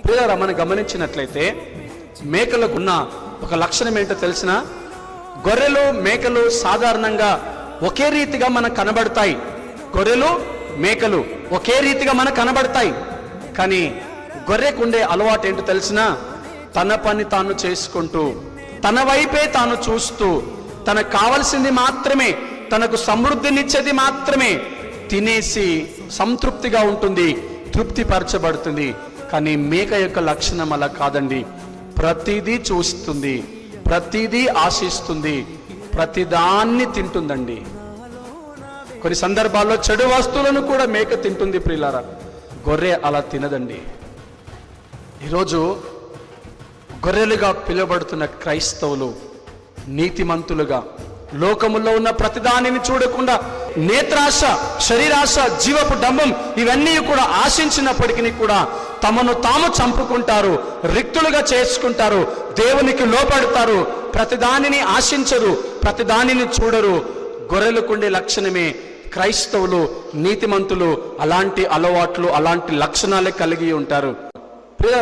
ప్రియులారా, మనం గమనించినట్లయితే మేకలకు ఉన్న ఒక లక్షణం ఏంటో తెలిసిన, గొర్రెలు మేకలు సాధారణంగా ఒకే రీతిగా మనకు కనబడతాయి. గొర్రెలు మేకలు ఒకే రీతిగా మనకు కనబడతాయి. కానీ గొర్రెకు ఉండే అలవాటు ఏంటో తెలిసిన, తన పని తాను చేసుకుంటూ, తన వైపే తాను చూస్తూ, తనకు కావలసింది మాత్రమే, తనకు సమృద్ధినిచ్చేది మాత్రమే తినేసి సంతృప్తిగా ఉంటుంది, తృప్తిపరచబడుతుంది. కానీ మేక యొక్క లక్షణం అలా కాదండి. ప్రతిదీ చూస్తుంది, ప్రతిదీ ఆశిస్తుంది, ప్రతిదాన్ని తింటుందండి. కొన్ని సందర్భాల్లో చెడు వస్తువులను కూడా మేక తింటుంది ప్రియులారా. గొర్రె అలా తినదండి. ఈరోజు గొర్రెలుగా పిలువబడుతున్న క్రైస్తవులు నీతిమంతులుగా, లోకములో ఉన్న ప్రతిదానిని చూడకుండా నేత్రాశ, శరీరాశ, జీవపు డంబం ఇవన్నీ కూడా ఆశించినప్పటికీ కూడా తమను తాము చంపుకుంటారు, రిక్తులుగా చేసుకుంటారు, దేవునికి లోపడతారు, ప్రతిదానిని ఆశించరు, ప్రతిదానిని చూడరు. గొర్రెలకుండే లక్షణమే క్రైస్తవులు, నీతిమంతులు అలాంటి అలవాట్లు, అలాంటి లక్షణాలే కలిగి ఉంటారు. ప్రియ